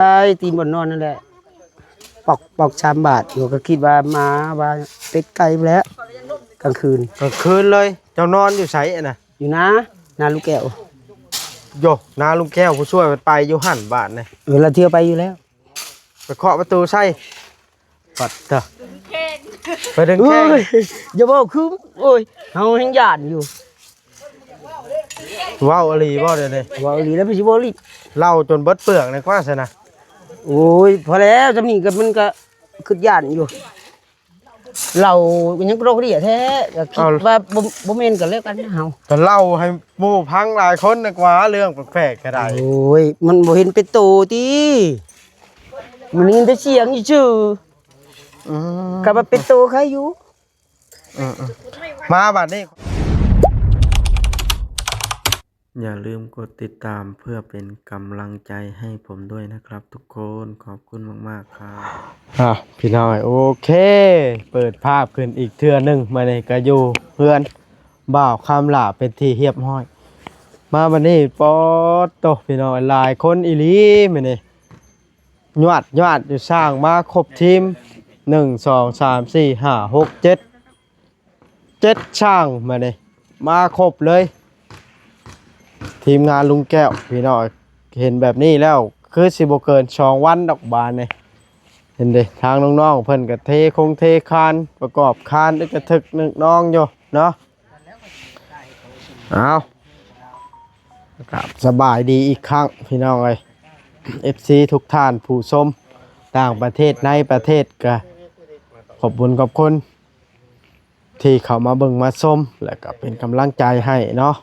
ไอ้ตีนบนนอนนั่นแหละปอก3 บาทอยู่ก็คิดว่ามาว่าเป็ดไก่ไปแล้วกลางคืนเลยเจ้านอนอยู่ไสน่ะอยู่นะนาลูกแก้วโยนาลุงแก้วผู้ช่วยมันไปอยู่หั่นบ้านนี่เวลาเที่ยวไปอยู่แล้วไปเคาะประตูใส่ปัดเถอะไปดึงโอ้แข้งยอย่าบอกคือโอ้ยเฮาแห่งย่านอยู่ว้าวอลีบ่เด้นี่ว่าอีหลีแล้วไม่ใช่บ่อีหลี เล่าจนเบิดเปลือกในกว่าซะนะโอ้ยพอแล้วจำนี้ก็มันก็คือย่านอยู่เรายังโรคเรียแท้ก็คิดว่าบ่แม่นกันแล้วกันนะเฮาก็เล่าให้หมู่พังหลายคนนึกว่าเรื่องแปลกๆก็ได้โอ้ยมันบ่เห็นเป็นโตติมันได้ยินแต่เสียงซื่อๆก็ว่าเป็นโตใครอยู่มาบัดนี้อย่าลืมกดติดตามเพื่อเป็นกำลังใจให้ผมด้วยนะครับทุกคนขอบคุณมากๆครับพี่น้อยโอเคเปิดภาพขึ้นอีกเทื่อนึงมานี่ก็อยู่เพื่อนบ่าวคำหลาเป็นที่เรียบร้อยมาบัดนี้ปอดโตพี่น้อยหลายคนอีหลีมื้อนี้ยอดอยู่สร้างมาครบทีม1 2 3 4 5 6 7ช่างมานี่มาครบเลยทีมงานลุงแก้วพี่น้อยเห็นแบบนี้แล้วคือสิบ่เกิน2 วันดอกบานนี่เห็นเด้ทางน้องๆเพิ่นก็เทคานประกอบคานด้วยกระทึกนึกน้องอยู่เนาะเอาครับสบายดีอีกครั้งพี่น้องเอ้ย FC ทุกท่านผู้ชมต่างประเทศในประเทศก็ขอบคุณที่เข้ามาเบิ่งมาชมและก็เป็นกำลังใจให้เนาะ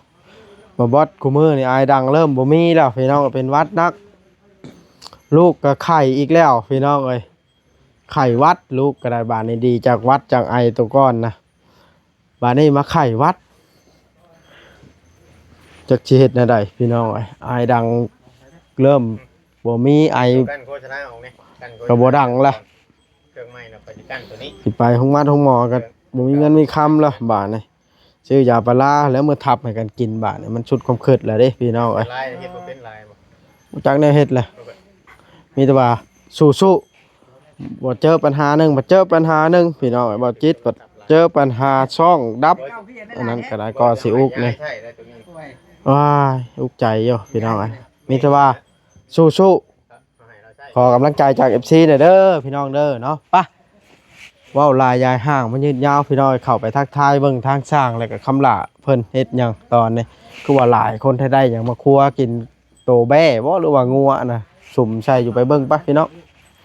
บ่บอสกูมือนี่อายดังเริ่มบ่มีแล้วพี่น้องเป็นวัดนักลูกก็ไข่อีกแล้วพี่น้องเอ้ยไข่วัดลูกก็ได้บานนี้ดีจากวัดจากไอตัวก้อนนะบานนี้มาไข่วัดจากชีเฮ็ดแนวใดพี่น้องเอ้ยอายดังเริ่มบ่มีไอก็บ่ดังละเครื่องไม้น่ะไปกั้นตัวนี้สิไปห้องหมอก็บ่มีเงินมีคำแล้วบาดนี้ซื้อยาปลาแล้วมือทับให้กันกินบาดนี้มันชุดความคิดแล้วเด้พี่น้องเอ้ยลายเฮ็ดบ่เป็นลายบ่รู้จักแนวเฮ็ดแหละมีแต่ว่าสู้ๆบ่เจอปัญหาหนึงบ่เจอปัญหาหนึงพี่น้องเอ้ยบ่จิตบ่เจอปัญหาช่องดับอันนั้นก็ได้ก็สิอุกนี่ว้ายอุกใจอยู่พี่น้องเอ้ยมีแต่ว่าสู้ๆขอกำลังใจจาก FC เด้อพี่น้องเด้อเนาะไปว้าวลายยายห่างมันยืดยาวพี่น้อยเข้าไปทักทายเบิ่งทางสร้างแล้วก็คำล่าเพิ่นเฮ็ดหยังตอนนี้คือว่าหลายคนให้ได้หยังมาครัวกินโตแบ้บ่หรือว่างัวน่ะสุ่มใส่อยู่ไปเบิ่งปะพี่น้อง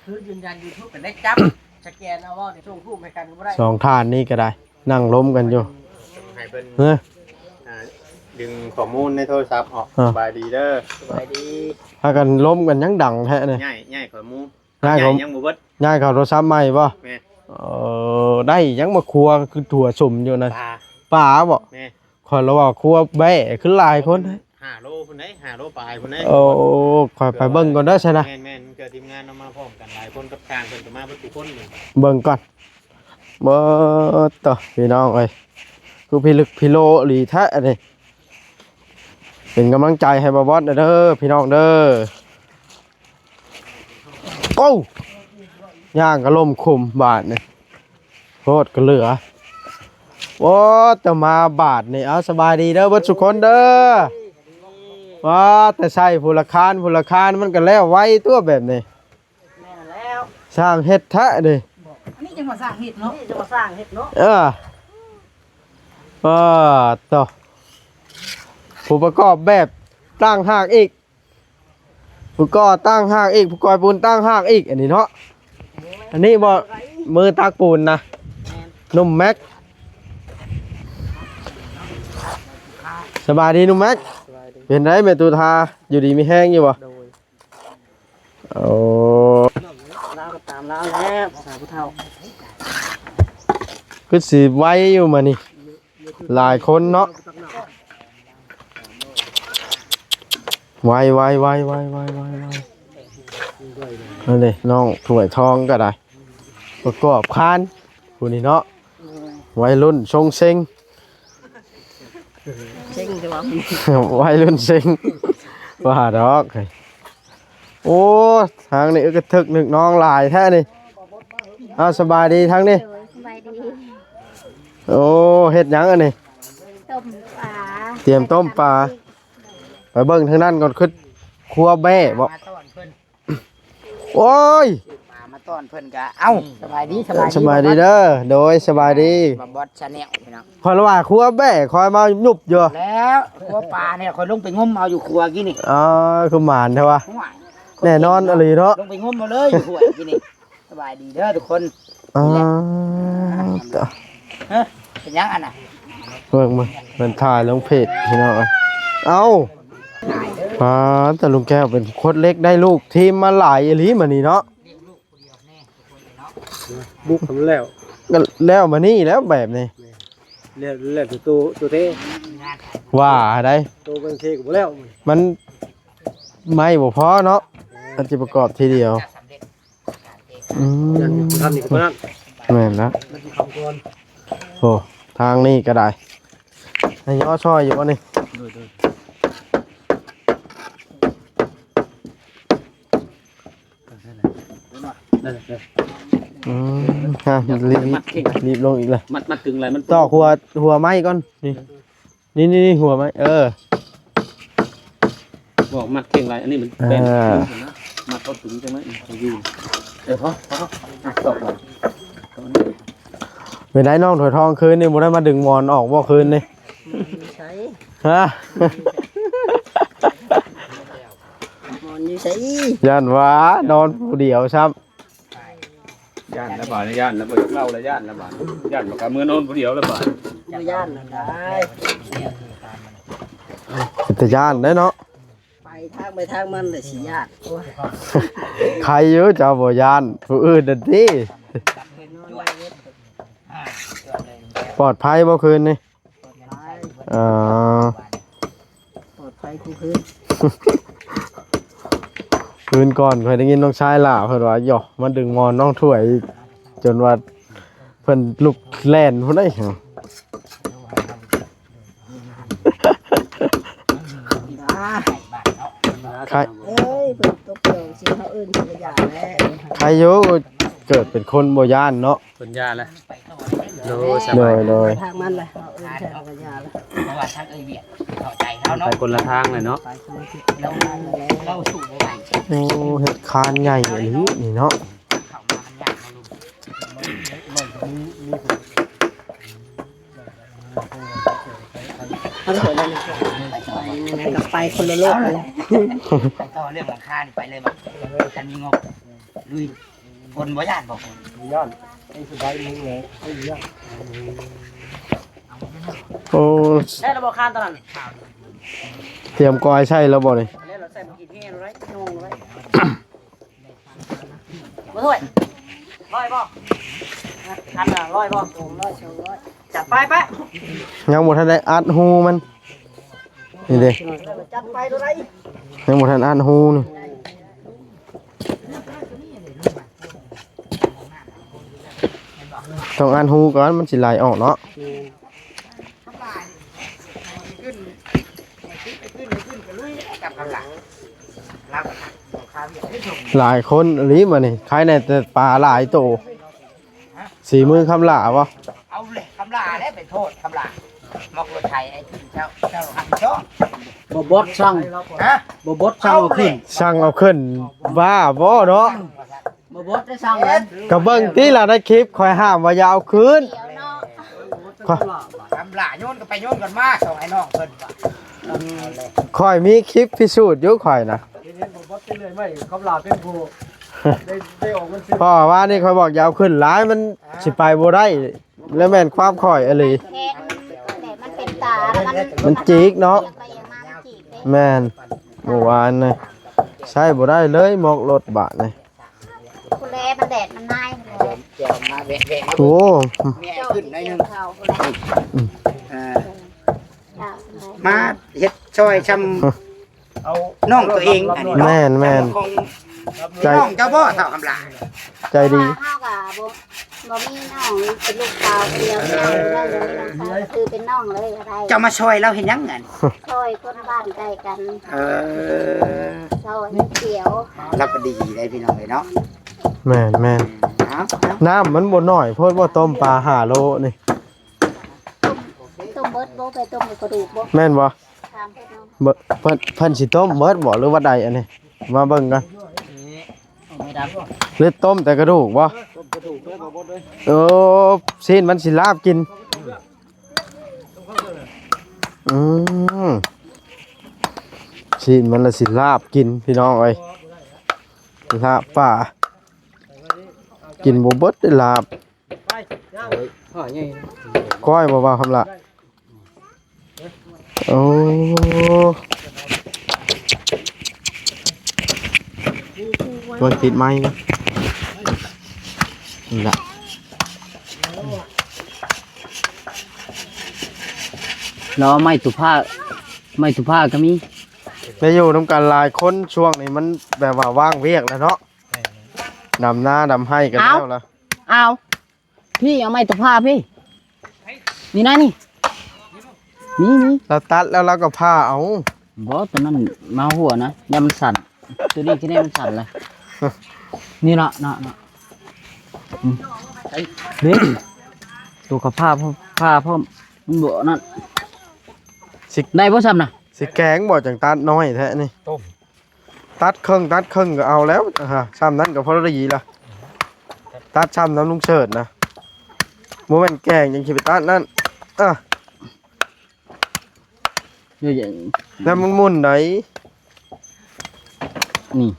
คือยืนยัน YouTube เป็นได้จับสแกนเอาว่าในช่วงรูปให้กันบ่ได้สองท่านนี่ก็ได้นั่งล้มกันอยู่ให้เพิ่นเฮ้ยดึงข้อมูลในโทรศัพท์ออกสบายดีเด้อสบายดีพากันล้มกันยังดังแท้นี่ง่ายข้อมูลยังบ่เบิดง่ายเข้าโทรศัพท์ใหม่บ่แม่ได้ยังมาครัวคือถั่วสุ่มอยู่นั่นป่าบ่แม่ขอยระว่าครัวแบ้คือหลายคน5 โลพุ่นเด้5 โลปลายพุ่นเด้โอ้ขอยไปเบิ่งก่อนเด้อใช่นะแม่นๆเกิดทีมงานเอามาพร้อมกันหลายคนกับทางเพิ่นก็มาเบิดทุกคนนี่เบิ่งก่อนเบิ่งต่อพี่น้องเอ้ยคือพี่ลึกพี่โลหลีแท้นี่เป็นกำลังใจให้บ่บอสเด้อพี่น้องเด้อโอ้ย่างก็ล่มคุมบาทนี่โคตรก็เหลือโอ้แต่มาบาทนี่เอาสบายดีเด้อเบิดทุกคนเด้อว้าแต่ใส่ผู้ละคานมันก็แล้วไว้ตัวแบบนี้แม่แล้วสร้างเฮ็ดแท้ดิอันนี้จังหวัดสร้างเฮ็ดเนาะจังหวัดสร้างเฮ็ดเนาะต่อผู้ประกอบแบบตั้งหากอีกผู้ก่อตั้งหากอีกผู้ก่อปูนตั้งหากอีกอันนี้เนาะอันนี้บ่มือตากปูนนะนุ่มแม็กสบายดีนุ่มแม็กเป็นไรแม่ตูทาอยู่ดีมีแห้งอยู่บ่โอ้เราก็ตามเราแล้วสาวผู้เฒ่าคือสิไว้อยู่มานี่หลายคนเนาะไว้นั่นเลยน้องถวยทองก็ได้ประกอบคานผู้นี้เนาะวัยรุ่นชงเซ็งเซ็งจะว่าวัยรุ่นเซ็งว่าดอก โอ้ทางนี้ก็ทึกนึกน้องหลายแท้นี่เอาสบายดีทางนี้ โดยสบายดี โอ้เฮ็ดหยังอันนี้ ต้มปลา เตรียมต้มปลาไปเบิ่งทางนั้นก่อนคือครัวแบ่บ่ มาต้อนเพิ่น โอ้ย มาต้อนเพิ่นก็เอ้าสบายดี สบายดีเด้อโดยสบายดี บ่บอสชาแนลพี่น้อง คอยว่าครัวแบ่คอยมายุบอยู่ แล้วครัวปลาเนี่ยคอยลงไปงมเอาอยู่ครัวกี้นี่ อ๋อคือหมานใช่ปะ ห่วย แน่นอนอะไรเนาะ ลงไปงมเอาเลยอยู่ครัวกี้นี่สบายดีเด้อทุกคน อ๋อ เฮ้ยเป็นยังอันน่ะ เบิ่งมันถ่ายลงเพจพี่น้องเอ้าแต่ลุงแก้วเป็นโคตรเล็กได้ลูกทีมมาหลายอีหลีมานี่เนาะ บุกทำแล้ว ก็แล้วมานี่แล้วแบบนี้ แล้วตัวเท่ ว่าได้ ตัวเป็นเท่กับแล้ว มันไม่บ่พอเนาะมันจะประกอบทีเดียวอืม ท่านนี่ก็นั่น แม่นนะโอ้ทางนี้ก็ได้ไอ้ย่อช่อยอยู่วะนี่อืมฮะรีบลงอีกเลย มัดถึงอะไรมัน ต่อหัวไม้ก่อนนี่หัวไม้บอกมัดเข่งไรอันนี้มันเป็นมัดเขาถึงใช่ไหมอยู่พอตก ไปได้น้องถอยทองคืนนี่บ่ได้มาดึงหมอนออกบ่คืนนี่ฮะ มันอยู่ไส ย่านหว่านอนผู้เดียวซ้ำ ย่านละบาทย่านละบาทเล่าละย่านละบาทย่านมากระเมื่อนอนผู้เดียวละบาท บ่ย่านนั่นได้ แต่ย่านได้เนาะ ไปทางมันเลยสิย่านโอ้ย ใครอยู่เจ้าบ่ย่านผู้อื่นนั่นติปลอดภัยบ่คืนนี่อ๋อ ปลอดภัยกูคืน คืนก่อนเคยได้ยินน้องชายล่าเพิ่นว่าหยอกมาดึงหมอนน้องถ้วยจนว่าเพิ่นลุกแล่นพุ่นได้ใคร เอ้ยเพิ่นตกเกี่ยวสิเขาเอิ้นสิย่านแล้ว ใครอยู่เกิดเป็นคนบ่ย่านเนาะ เป็นย่านละโด โดย ทางมันเลยเขาเอิ้นแค่ก็ย่านแล้ว เพราะว่าทางเอ้ยเวียดเข้าใจเขา ไป เนาะ คนละทางเลยเนาะ ไปสมาธิ เราเราสู้บ่ไหว โอ้เฮ็ดคานใหญ่อันนี้นี่เนาะ เข้ามามันยากมาลุง มันสวยแล้วนะไปกับไปคนละโลกเลย ไปต่อเรื่องหลังคานี่ไปเลยมั้ยกันมีงบลุยคนบ่ย่านบ่ ย่านไอ้สบายมึงไงไอ้ย่าน โอ้ ได้ระบบคานตอนนั้น เตรียมกอยใช่แล้วบ่นี่ แล้วเราใส่มากี่เท่ไรงงไรมาถ้วยร้อยบ่คันละร้อยบ่200 200จัดไปปะ ยังบ่ทันได้อัดหูมันนี่เด้ จัดไปตัวไหน ยังบ่ทันอัดหูนี่ต้องอัดหูก่อนมันสิไหลออกเนาะหลายคนอีหลีมานี่ใครในแต่ปลาหลายโตสีมือคำหลาบ่ เอาเลยคำลาแล้วเป็นโทษคำลามอกรถไทยไอ้เจ้าหันช่อง บ่บดช่าง ฮะ บ่บดช่างเอาขึ้น ช่างเอาขึ้นว่าบ่เนาะ บ่บดได้ช่างนั้น ก็เบิ่งติล่ะในคลิปคอยห้ามว่าอย่าเอาคืน เดี๋ยวเนาะ คำลาโยนก็ไปโยนกันมาส่งไอ้น้องเพิ่นว่า คอยมีคลิปพิสูจน์อยู่คอยนะ ผมบอสไปเลยไม่เขาหลาเป็นผู้ได้ออกมันซื้อ พ่อว่านี่คอยบอกอยาวขึ้นหลายมันสิไปบ่ได้แล้วแม่นความคอยอะไร แค่แต่มันเป็นตาแล้วมัน มันจิกเนาะ ไปยังมามันจิกเด้ แม่นเมื่อวานนี่ใช่บ่ได้เลยหมอกรถบะนี่ คุณแลมันแดดมันนายเลย เจ้ามาแวะ โอ้ ๆเนี่ยขึ้นหน่อยหนึง เขาคุณแล มาเฮ็ดช่วยชำเอาน้องตัวเองอันนี้เนาะ แม่นแม่น ของ ใจ น้องเจ้าบ่เท่าคำลา ใจดี เท่ากับ บ่มีน้องเป็นลูกสาวคนเดียวน้องเลยน้องสาวคือเป็นน้องเลยอะไร เจ้ามาช่วยเราเห็นยังเงิน ช่วยคนบ้านใกล้กัน เออ ช่วยเกี่ยว เราก็ดีได้พี่น้องเลยเนาะ แม่นแม่น เอา น้ำมันบ่น้อยโพดบ่ต้มปลา5โลนี่ ต้มเบิดโบไปต้มกระดูกโบ แม่นบ่ ตามเพื่อนน้อง เพิ่นสิต้มเบิดบ่หรือว่าใดอันนี้มาเบิ่งกัน ไม่ดับ หรือต้มแต่กระดูกบ่โอ้ซีนมันสิลาบกินซีนมันละสิลาบกินพี่น้องเอ้ยลาบป่ากินบ่เบิดได้ลาบก้อยบ่ว่าคำละโอ้ตัวติดไม้นะนี่ละ เราไม่ตุผ้าก็มี ไปอยู่นำกันหลายคนช่วงนี้มันแบบว่าว่างเวียกแล้วเนาะดำหน้าดำให้กันแล้วล่ะ เอาพี่เอาไม้ตุผ้าพี่นี่นะนี่นี่ เราตัดแล้วเราก็ผ้าเอา บอตัวนั้นมาหัวนะยำมันสั่นตัวนี้ที่นี่มันสั่นเลยนี่ละเฮ้ยตัวกับผ้าพ่อมันเบื่อนั่น สิ ได้พ่อซ้ำนะ สิแกงบ่จังตัดน้อยแท้นี่ตัดครึ่งก็เอาแล้วฮะซ้ำนั้นก็พอดีละตัดซ้ำน้ำลุงเฉิดนะโมเมนต์แกงยังสิไปตัดนั่นอ่ะ เยอะ แล้วมันมุ่นไหน นี่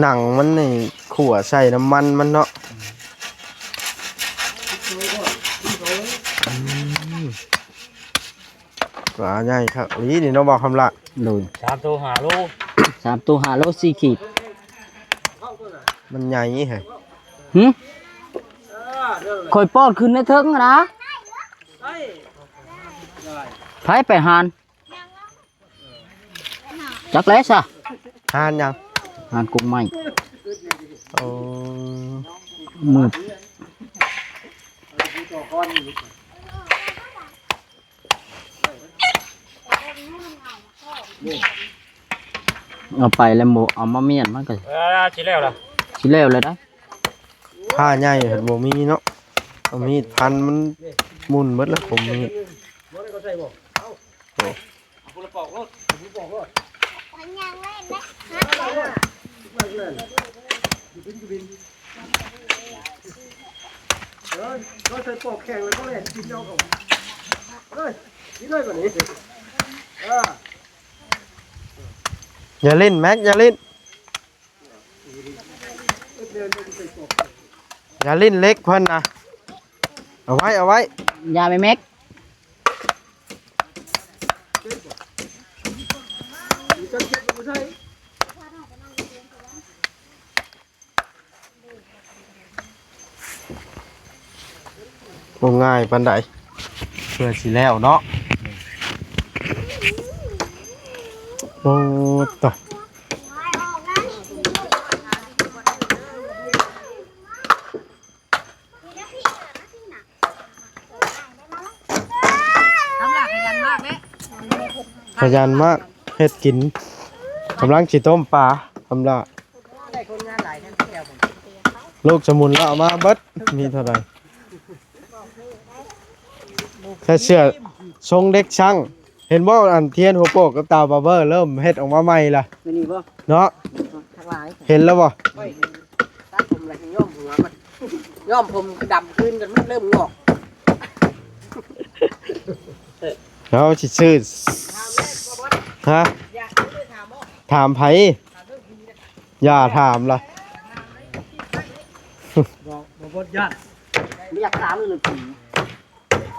หนังมันนี่ขั่วใส่น้ำมันมันเนาะปลาใหญ่ครับนี่เนาะบอกคำละ โดย 3 ตัว5 โล 3 ตัว5 โล 4 ขีด มันใหญ่เหรอ คอยป้อนขึ้นในเทิงนะไผไปหานจักแล้วซะ ทานยัง หานกุ้งไม้ โอ้ มืดเอาไปแล้วโมเอามาเมียนมันก็ สิแล้วล่ะ สิแล้วเลยนะ ผ้าใหญ่เห็นบ่มีเนาะเอามีดพันมันหมุนหมดแล้วผมมีด ก็ใส่ปอกแข็งเลยก็เลยกินเอาก่อนเฮ้ยนี่เลยกว่านี้ อย่าเล่นแม็กอย่าเล่นอย่าเล่นเล็กเพิ่นนะเอาไว้ ยาไปแม็ก บ่ง่ายปานใดเพื่อสิแล้วเนาะโอ้ตะขยันมากเฮ็ดกินกำลังสิต้มปลาทำละลูกสมุนแล้วเอามาเบิดมีเท่าไหร่แค่เชื่อทรงเด็กช่างเห็นว่าอันเทียนหัวโปกกับตาบาร์เบอร์เริ่มเฮ็ดออกมาใหม่ล่ะเนาะเห็นแล้วบ่ ตัดผมอะไรย่อมหัวมันย่อมผมดำขึ้นกันมันเริ่มงอก แล้วสิซื้อฮะถามไผอย่าถามล่ะ บดย่าน ไม่อยากถามเลยผี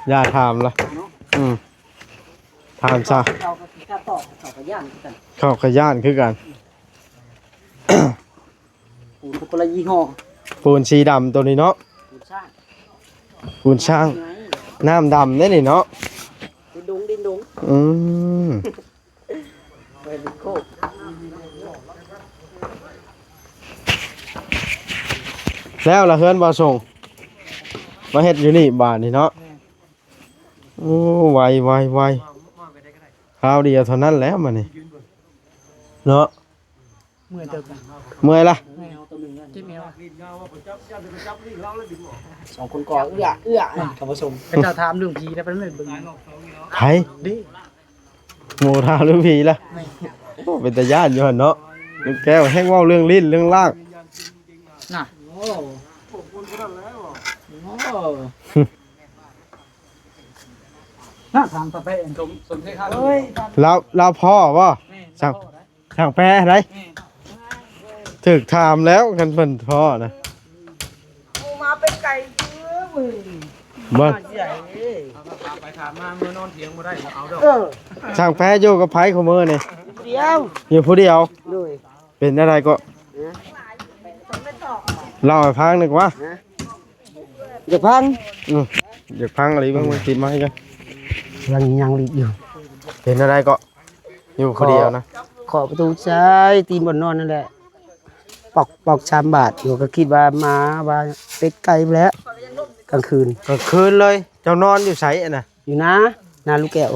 อย่าถามล่ะถามซะ เราก็กล้าตอบเขาก็ย่านกัน เข้าขย่านคือกัน ปูนคนละยี่ห้อ ปูนสีดำตัวนี้เนาะปูนช่างน้ำดำได้นี่เนาะดินดุงแล้วละเฮือนบ่ส่งมาเฮ็ดอยู่นี่บ้านนี่เนาะโอ้ไวคราวเดียวเท่านั้นแล้วมันนี่เนาะเมื่อยละ สองคนก่อเอื้อกับผสมเป็นเจ้าถามเรื่องผีแล้วเป็นเรื่องเบิ่ง ไผโมทาหรือผีละโอ้เป็นตาย่านอยู่หั่นเนาะลูกแก้วแห้งเว้าเรื่องลิ้นเรื่องล่าง น่ะโอ้น่าทางตะเปนสมเทคา เราพ่อบ่สั่งแปรอะไรถึกถามแล้วกันเพิ่นพ่อนะมาเป็นไก่มื้อไปถามมาเมื่อนอนเถียงบ่ได้เอาดอก สั่งแปรอยู่กับไผของมื้อนี่ เดียว อยู่ผู้เดียว เลย เป็นอะไรก็เล่าให้ฟังหน่อยว่า อย่าพัง อยากฟังอะไรบ้างมันติดไม้กัน ยังรีบอยู่ เป็นอะไรก็อยู่ผู้เดียวนะ ขอประตูซ้ายตีนบนนอนนั่นแหละปอกชามบาทอยู่ก็คิดว่ามาว่าเป็ดไก่ไปแล้วกลางคืน ก็คืนเลยเจ้านอนอยู่ไสอะน่ะ อยู่นะนาลูกแก้ว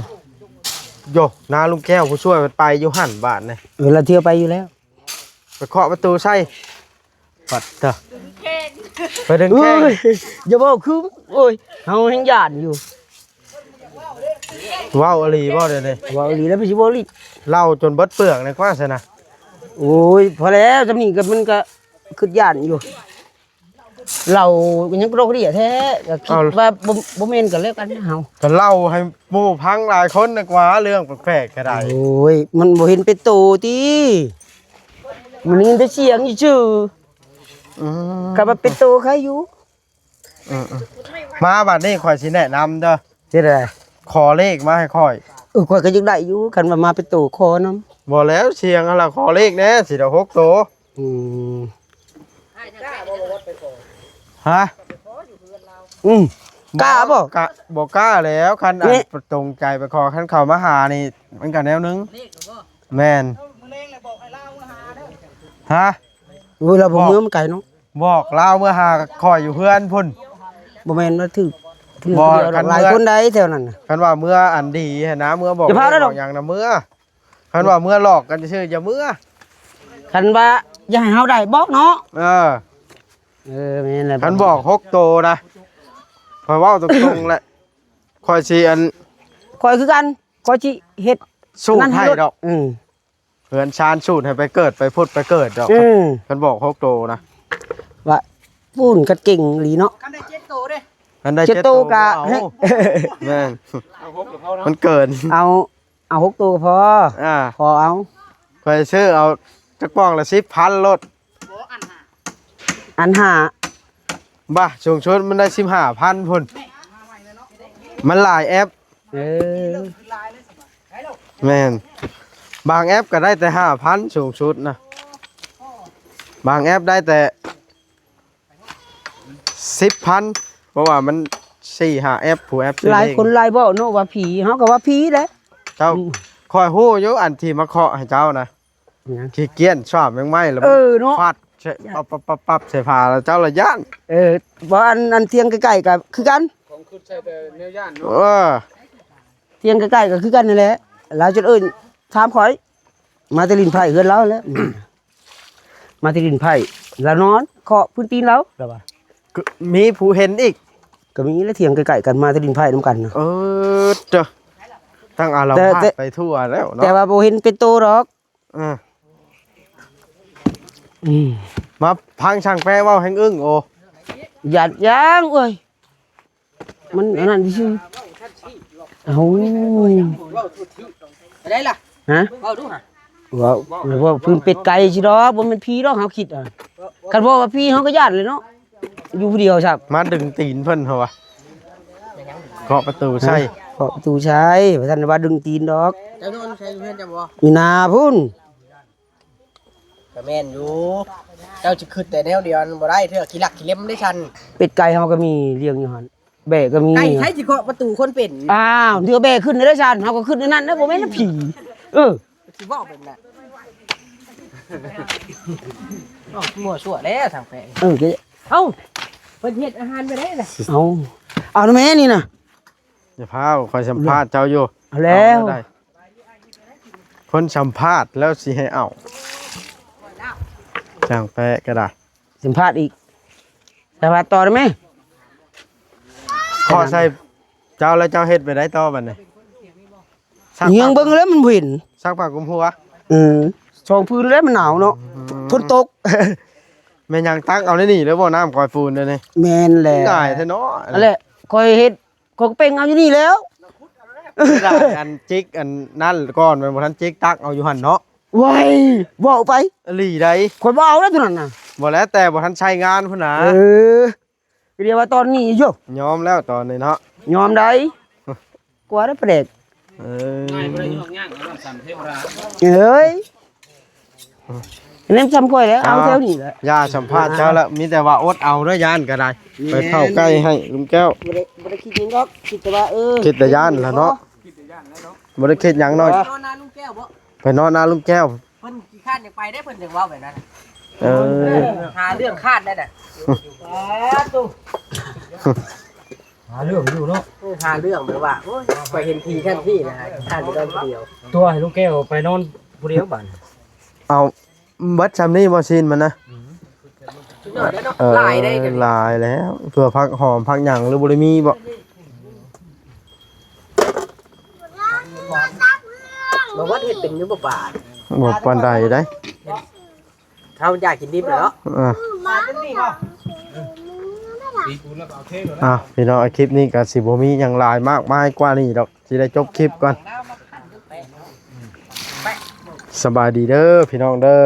โยนาลุงแก้วผู้ช่วยมันไปอยู่หั่นบ้านนี่ เวลาเที่ยวไปอยู่แล้ว ไปเคาะประตูใส่ปัดเถอะไปดึง เอ้ แข้ง ยอย่าบอกคือโอ้ยเฮาแห่งหยาดอยู่ ว้าวอลีบ่เดี๋ยวนี้ ว่าอีหลีแล้วไปสิบ่ลี เล่าจนเบิดเปลือกในกว่าซะนะ โอ้ยพอแล้วจำนี่ก็มันก็คือหยาดอยู่เรายังโรคเรียแท้ก็คิดว่าบ่แม่นกันแล้วกันนะเฮา ก็เล่าให้หมู่พังหลายคนนึกว่าเรื่องแปลกๆก็ได้ โอ้ยมันบ่เห็นเป็นโตติมันยินแต่เสียงซื่อ อืม ก็ว่าเป็นโตใครอยู่ มาบัดนี้ข่อยสิแนะนำเด้อ เฮ็ดได้ ขอเลขมาให้ข่อย ข่อยก็ยังได้อยู่คันว่ามาเป็นโตคอนำ บ่แล้วเสียงอะไรขอเลขแน่สิเดี๋ยว6โต อืม ฮะ กล้าบ่ กะบ่กล้าแล้วคันอั นี่ นตรงใจไปขอคันเข้ามาหานี่มันก็แนวนึงแม่นฮะ โอ้ยเราบ่เมือมันไกลเนาะ บอกลาวเมื่อหาคอยอยู่เพื่อนพุ่น บ่แม่นว่าถือ บ่ เดียวด คั อก น หลาย เมื่อ คนใดแถวนั้นน่ะ คันว่าเมื่ออันดีหั้นนะเมื่อบอก อย่าพาได้ดอก อย่างนะเมื่อคันว่าเมื่อหลอกกันชื่ออย่าเมื่อ คันว่าอย่าให้เฮาได้บอกเนาะ เออ แม่นแหละ คันบอก6โตนะคอยเว้าตรงๆแหละคอยสิอัน ข่อยคือกันข่อยสิเฮ็ด สูตรให้ดอก อืม เพื่อนชานสูตรให้ไปเกิดไปพุดไปเกิดดอก อืม คันบอก6โตนะ ว่าปุ้นก็เก่งอีหลีเนาะ คันได้ เจ็ดโต 7โต กะ เอาแม่นมันเกิน เอา6โตก็พอ พอเอา คอยซื้อเอาจักป้องละ10,000ลด อันห้า บ้าช่วงชดมันได้15,000พุ่นมันหลายแอป เออ แม่นบางแอปก็ได้แต่5,000สูงสุดนะบางแอปได้แต่10,000เพราะว่ามัน4-5แอปผู้แอปซื้อ หลาย เลข คนหลายเว้าเนาะว่าผีเฮาก็ว่าผีแหละ เจ้าคอยฮู้อยู่อันที่มาเคาะให้เจ้านะขี้เกียจชอบแมงไม้แล้ว เนาะ ฟาดใส่ปั๊บใส่ผ้าแล้วเจ้าละย่าน บ่อันเที่ยงใกล้ๆก็คือกัน ของคือใช้แต่แนวย่าน เออ เที่ยงใกล้ๆก็คือกันนั่นแหละแล้วจนเอิ้นถามข่อย มาแตลินไผ่เฮือนเราแล้ว มาแตลินไผ่แล้วนอนเคาะพื้นตีนเราแล้วว่า มีผู้เห็นอีก ก็มีแล้วเที่ยงใกล้ๆกันมาแตลินไผ่นํกันเนาะ เจ้าตั้งอาละวาด แต่ ไปทั่วแล้วเนาะ แต่ว่าบ่เห็นเป็นโตหรอก เออ อืม มาพังช่างแปรเว้าแห่งอึ้งโอ หยาดยางเอ้ยมันอันนั้นซื่อเอ้า ได้ล่ะ ฮะ เอาดูฮะ ว่าพื้นเป็ดไก่สิดอกบ่แม่นผีดอกเฮาคิดอ่ะคันบอกว่าผีเฮาก็ญาติเลยเนาะอยู่ผู้เดียวครับ มาดึงตีนเพิ่นเหรอวะเคาะประตูใช่ เคาะประตูใช้ว่าท่านว่าดึงตีนดอก เจ้านอนใช้เพื่อนจะบ่ อยู่นาพุ่น ก็แม่นอยู่เจ้าจะขึ้นแต่แนวเดียวบ่ได้เถอะขี้หลักขี้เล็มได้ชัน เป็ดไก่เฮาก็มีเลี้ยงอยู่หั่นแบะก็มี ไก่ใช้สิเคาะประตูคนเป็น อ้าวเดี๋ยวแบะขึ้นได้ซั่นเฮาก็ขึ้นในนั้นนะบ่แม่นนะผีเออ สิเว้าแบบนั้นอ๋อมั่วซั่วแล้วทางแฝง เออก็ เอ้าเพิ่นเฮ็ดอาหารไปได้ล่ะ เอาแม่นี่น่ะ อย่าพาคอยสัมภาษณ์เจ้าอยู่ เอาแล้ว เอาได้คนสัมภาษณ์แล้วสิให้เอาจ้างแปะก็ได้ สัมภาษณ์อีกสัมภาษณ์ต่อได้ไหม ขอใส่เจ้าแล้วเจ้าเฮ็ดไปได้ต่อบัดนี้ซัก เฮียงเบิ่งแล้วมันบ่เห็น ซักผ้าคลุมหัว สองพื้นแล้วมันหนาวเนาะฝนตก แม่นยังตักเอาในนี่แล้วบ่น้ำคอยฟูนเด้อนี่ แม่นแหละ ง่ายแท้เนาะ นั่นแหละคอยเฮ็ดคอยก็เป่งเอาอยู่นี่แล้ว ได้อันจิกอันนั่นก่อนแม่นบ่ทันจิกตักเอาอยู่หั่นเนาะ ไว้เว้าไป อหลีใด คอยบ่เอาแล้วตัวนั้นน่ะ บ่แล้วแต่บ่ทันใช้งานพุ่นน่ะ เรียกว่าตอนนี้โย ยอมแล้วตอนนี้เนาะ ยอมได้กว่าได้ประเด็ก เอ ง่ายบ่ อ ได้ย่องย่างน้ำสั่นเทวรา เอ้ยเล่นซ้ำค่อยแล้วเอาแถวนี้แหละ ย่าสัมภาษณ์เจ้าแล้วมีแต่ว่าอดเอาเด้อย่านก็ได้ไปเข้าใกล้ให้ลุงแก้ว บ่ได้คิดหยังดอกคิดแต่ว่าคิดแต่ย่านแล้วเนาะบ่ได้คิดหยังน้อย นอนนาลุงแก้วบ่ ไปนอนหน้าลุงแก้ว เพิ่นขี้คร้านอยากไปได้เพิ่นจังเว้าแบบนั้น เออ หาเรื่องคาดได้น่ะ หาเรื่องอยู่เนาะ หาเรื่องแบบว่าโอ้ยไปเห็นทีแค่ที่นะฮะคาดอยู่ด้านเดียว ตัวให้ลูกแก้วไปนอนผู้เดียวบ้าน เอาเบัดซำนี้บ่ซินมันนะ สุดยอดแล้วเนาะ เออ หลายได้กัน หลายแล้วเพื่อพักหอมพักหยังหรือบ่ได้มีบ่ บอกว่าเฮ็ดเป็นอยู่บ่ป่า บ่ปานใดได้ เฮาอยากกินดิบแล้ว อ่าพี่น้องคลิปนี้ก็สิบ่มีหยังหลายมากมายกว่านี้ดอกสิได้จบคลิปก่อนสบายดีเด้อพี่น้องเด้อ